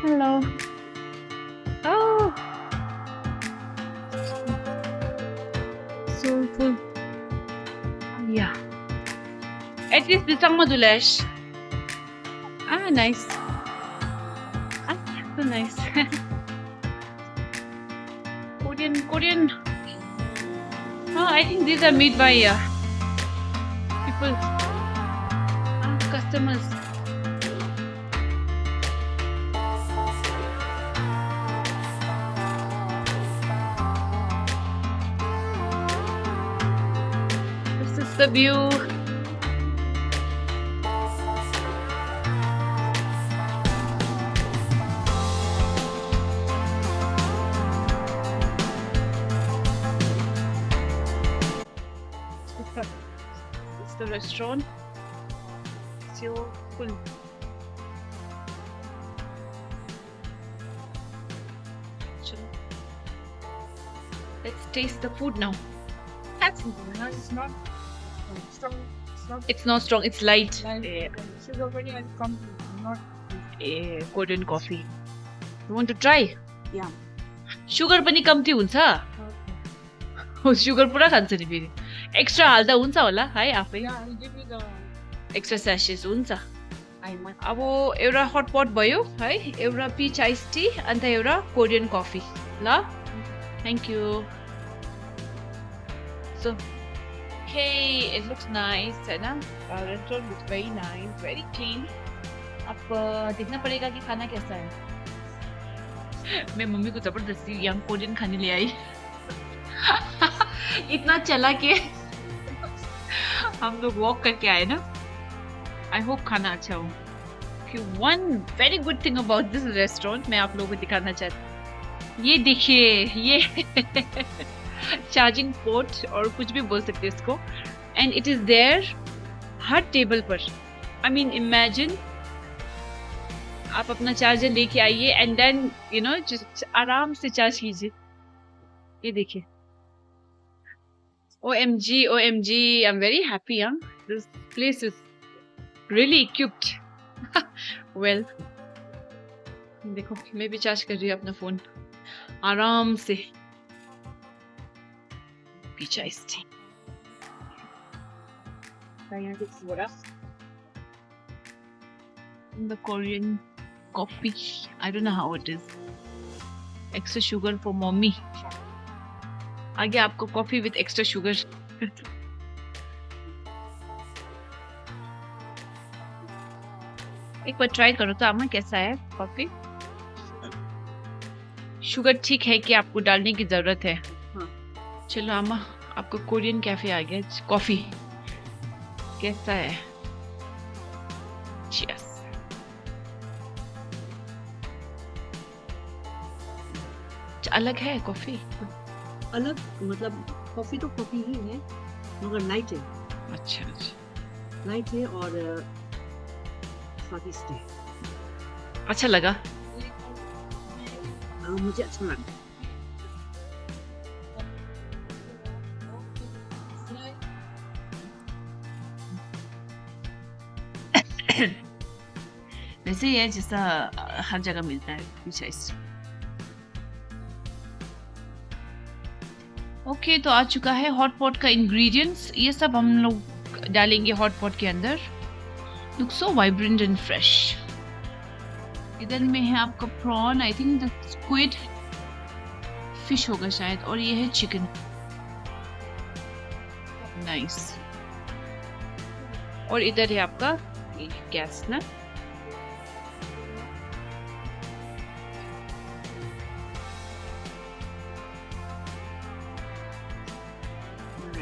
Hello. Oh, soulful. Yeah. At least bisang madulash. Ah, nice. Ah, so nice. Korean. Oh, I think these are made by people, customers. This is the view. This is the restaurant. So full. Let's taste the food now. It's not strong. It's not strong. It's light. Sugar very uncomfortable. Not. Korean coffee. You want to try? Yeah. Sugar पनि कम्ती हुन्छ Okay. Sugar पुरा खान्छ नि फेरि extra हाल्दा हुन्छ होला है आफै Yeah, I'll give you the. Extra sauces हुन्छ I want. अब एउटा हटपट भयो है एउटा पिच आइस टी अन्त एउटा कोरियन कफी ल thank you so hey it looks nice हैन restaurant looks very nice very clean अब देखना पड़ेगा कि खाना कैसा है मैं मम्मी को जबरदस्ती यहाँ कोरियन खाने ले आई इतना चला के हम लोग वॉक करके आए ना आई होप खाना अच्छा हो one very good thing about this restaurant मैं आप लोगों को दिखाना चाहती ये देखिए ये चार्जिंग पोर्ट और कुछ भी बोल सकते हैं इसको एंड इट इज देयर हर टेबल पर आई मीन इमेजिन आप अपना चार्जर लेके आइए एंड देन यू नो आराम से चार्ज कीजिए ये देखिए OMG I'm very happy this place is really equipped well देखो मैं भी चार्ज कर रही हूँ अपना फोन आराम से पीछा इससे the Korean coffee I don't know how it is extra sugar for mommy आगे आपको कॉफी विद एक्स्ट्रा शुगर एक बार ट्राई करो तो आमा कैसा है कॉफी शुगर ठीक है कि आपको डालने की जरूरत है हाँ. चलो आमा आपको कोरियन कैफे आ गया कॉफी कैसा है Cheers. अलग है कॉफी अलग मतलब कॉफी तो कॉफी ही है मगर लाइट है. अच्छा लाइट है और स्वादिष्ट है. अच्छा लगा मुझे अच्छा लगा. वैसे ही है जैसा हर जगह मिलता है पीछा ओके तो आ चुका है हॉट पॉट का इंग्रेडिएंट्स ये सब हम लोग डालेंगे हॉट पॉट के अंदर look so vibrant and fresh इधर में है आपका prawn I think the squid fish होगा शायद और ये है चिकन नाइस और इधर है आपका गैस ना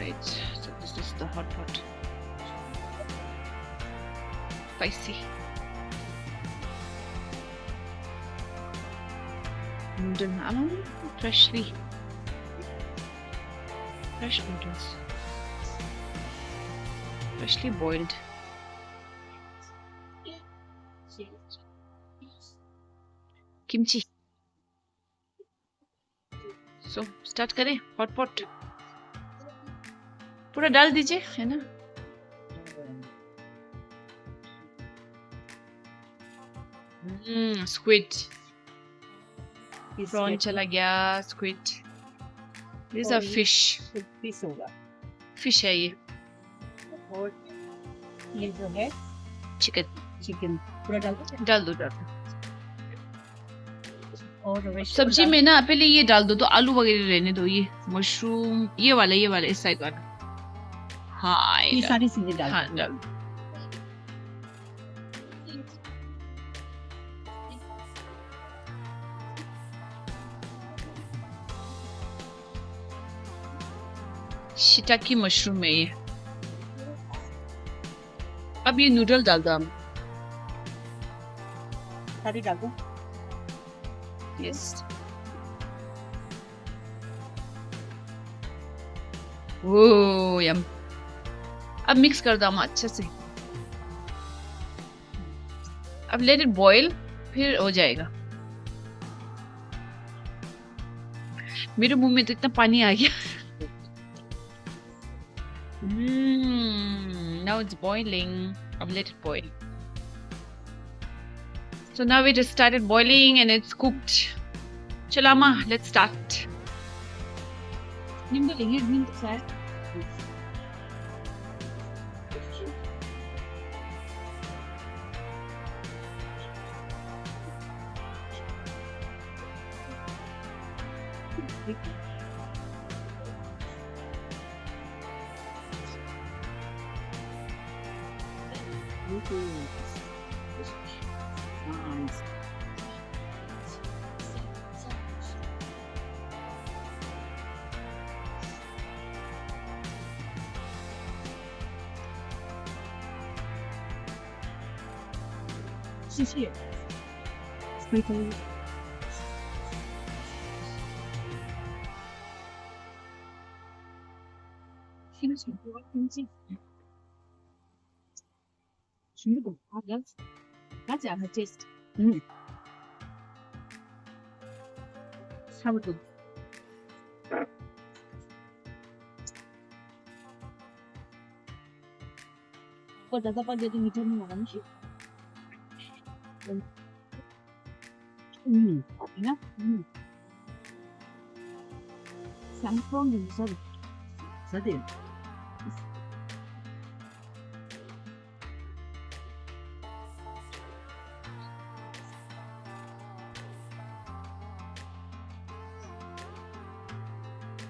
right so this is the hot pot spicy noodle fresh noodles freshly boiled kimchi so start करें hot pot पूरा डाल दीजिए है ना स्क्विड प्रॉन चला गया, squid, this a fish, piece होगा। फिश है ये, और ये जो है चिकन पूरा डाल दो। डाल दो। और vegetable सब्जी में ना पहले ये डाल दो, तो आलू वगैरह रहने दो, ये मशरूम, ये वाला इस साइड वाला। हाँ ये सारी चीजें डाल हाँ दो। डाल। शिटाकी मशरूम है ये। अब ये नूडल डाल दो हम। सारी डाल दो। यस। ओ यम। अब मिक्स कर दो हम अच्छे से। अब लेट इट बॉईल, फिर हो जाएगा। मेरे मुंह में तो इतना पानी आ गया। Now it's boiling. अब let it boil. So now it has started boiling and it's cooked. Chalama, let's start. Nimble here, nimble side. Nice. She's here. Sprinkle. That's our taste. How good. Kau dah dapat jadi macam mana sih? Ya. Samsung ni sorry. Sorry.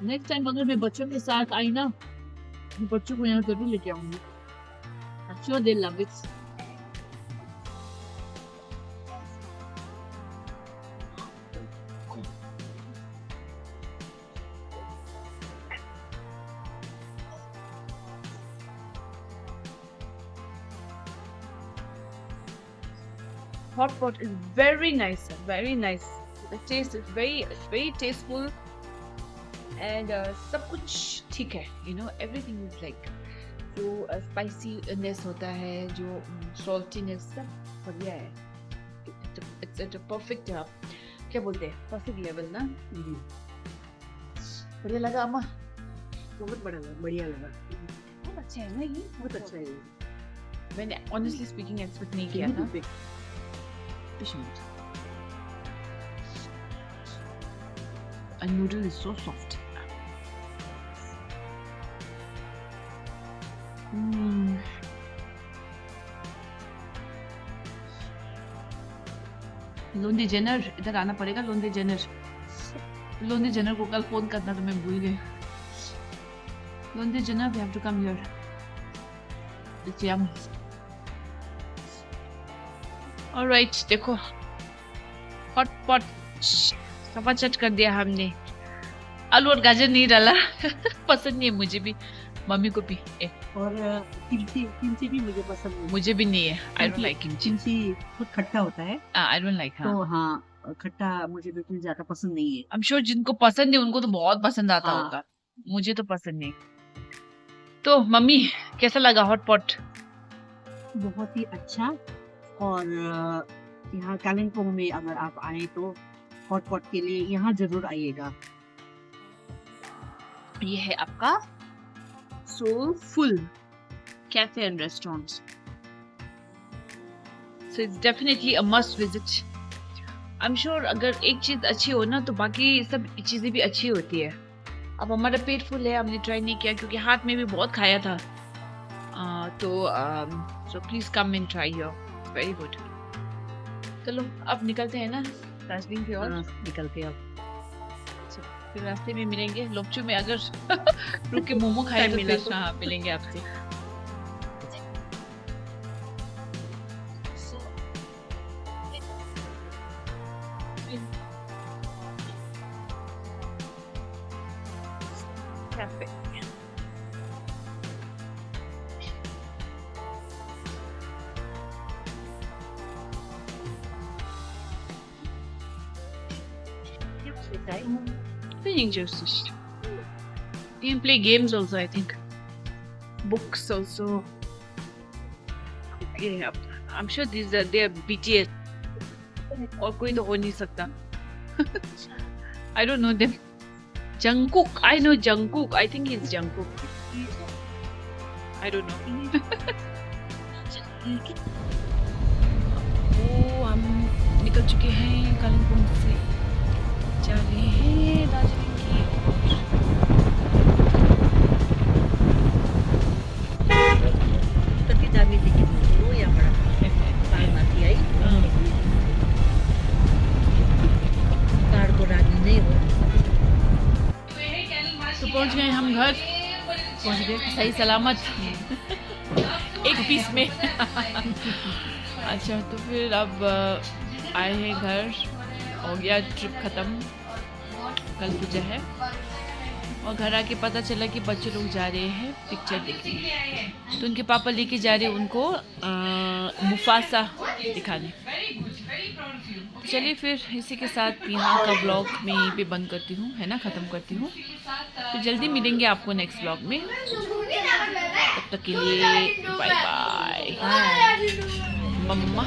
Next time अगर मैं बच्चों के साथ आई ना, बच्चों को यहाँ जरूर लेके आऊंगी। I'm sure they love it. Hot pot is very nice, very nice. The taste is very tasteful. And सब कुछ ठीक है, you know, everything is like जो spiciness होता है, जो saltiness, सब बढ़िया है। It's at a perfect क्या बोलते हैं, perfect level ना। बढ़िया लगा अम्मा। बहुत बढ़िया लगा। बहुत अच्छा है ना ये, बहुत अच्छा है। मैंने honestly speaking expect नहीं किया था। Fish meat. A noodle is so soft. लोंडी जेनर, इधर आना पड़ेगा। लोंडी जेनर को कल फोन करना तो मैं भूल गई। लोंडी Jenner, we have to come here. It's yum. All right, देखो हॉट पॉट सफाचट कर दिया हमने। आलू और गाजर नहीं डाला। पसंद नहीं है मुझे भी, मम्मी को भी। और किमची भी मुझे पसंद नहीं। मुझे भी नहीं है। I don't like kimchi. Kimchi बहुत खट्टा होता है। I don't like। तो हाँ, खट्टा मुझे बिल्कुल ज्यादा पसंद नहीं है। I'm sure जिनको पसंद है उनको तो बहुत पसंद आता होगा, मुझे तो पसंद नहीं। तो मम्मी कैसा लगा हॉट पॉट? बहुत ही अच्छा। और यहाँ कालिम्पोंग में अगर आप आए तो हॉट पॉट के लिए यहाँ जरूर आइएगा। ये है आपका Soulful Cafe and Restaurants. So it's definitely a must visit. I am sure अगर एक चीज अच्छी हो ना तो बाकी सब चीजें भी अच्छी होती है। अब हमारा पेट फुल है, हमने ट्राई नहीं किया क्योंकि हाथ में भी बहुत खाया था। So please come and try your, very good. चलो अब निकलते हैं ना दार्जिलिंग की ओर। निकलते अब। फिर रास्ते में मिलेंगे लोपचू में, अगर रुक के मोमो खाए तो मिला फिर तो। हाँ मिलेंगे आपसे। Cafe. Playing just. You can play games also, I think. Books also. Okay, I'm sure these are they are BTS. और कोई तो हो नहीं सकता. I don't know them. Jungkook, I know Jungkook. I think he's Jungkook. I don't know. वो हम निकल चुके हैं कालिम्पोंग से, जा रहे हैं दार्जिलिंग की ओर। कति दामी देखिनु हो यहाँबाट पाहाडमाथि है। पाहाडको रानी नै हो। तो पहुंच गए हम घर, पहुंच गए सही सलामत एक पीस में। अच्छा तो फिर अब आए हैं घर, हो गया ट्रिप ख़त्म, कल पूजा है। और घर आके पता चला कि बच्चे लोग जा रहे हैं पिक्चर देखने, तो उनके पापा लेके जा रहे हैं उनको मुफासा दिखाने। चलिए फिर इसी के साथ यहाँ का व्लॉग मैं यहीं पे बंद करती हूँ, है ना, ख़त्म करती हूँ। तो जल्दी मिलेंगे आपको नेक्स्ट व्लॉग में, तब तक के लिए bye bye mamma.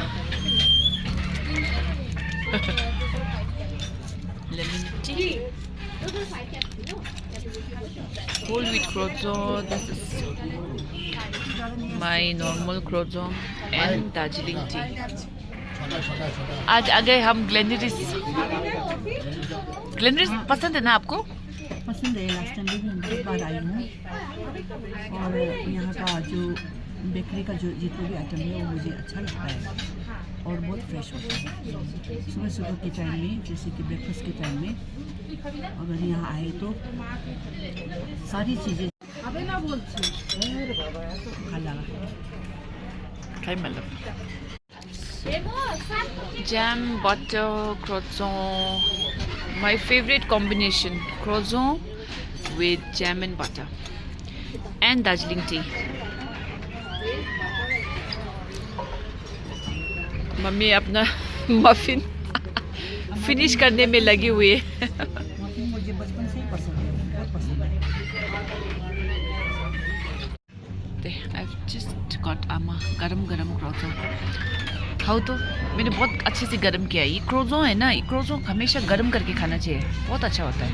lemon tea, whole wheat croissant. This is my normal croissant and Darjeeling tea. आज आ गए हम ग्लेनरिस। ग्लेनरिस पसंद है ना आपको? पसंद है, लास्ट टाइम भी मैं एक बार आई हूँ। और यहाँ का जो बेकरी का जो जितना भी आइटम है वो मुझे अच्छा लगता है और बहुत फ्रेश होता है। सुबह सुबह के टाइम में, जैसे कि ब्रेकफास्ट के टाइम में अगर यहाँ आए तो सारी चीज़ें jam, butter, croissant. My favorite combination: croissant with jam and butter, and Darjeeling tea. Mummy अपना मफिन फिनिश करने में लगी हुई है। मफिन मुझे बचपन से ही पसंद है, बहुत पसंद है। I've just got गरम गरम croissant। खाओ तो, मैंने बहुत अच्छे से गरम किया। ये croissant है ना, ये croissant हमेशा गरम करके खाना चाहिए, बहुत अच्छा होता है।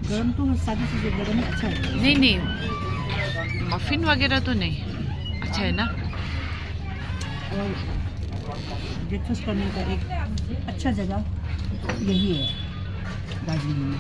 गरम तो सारी चीज़ें गरम ही अच्छा है। नहीं नहीं, मफिन वगैरह तो नहीं, अच्छा है ना। और ब्रेकफास्ट करने का एक अच्छा जगह यही है दार्जिलिंग में।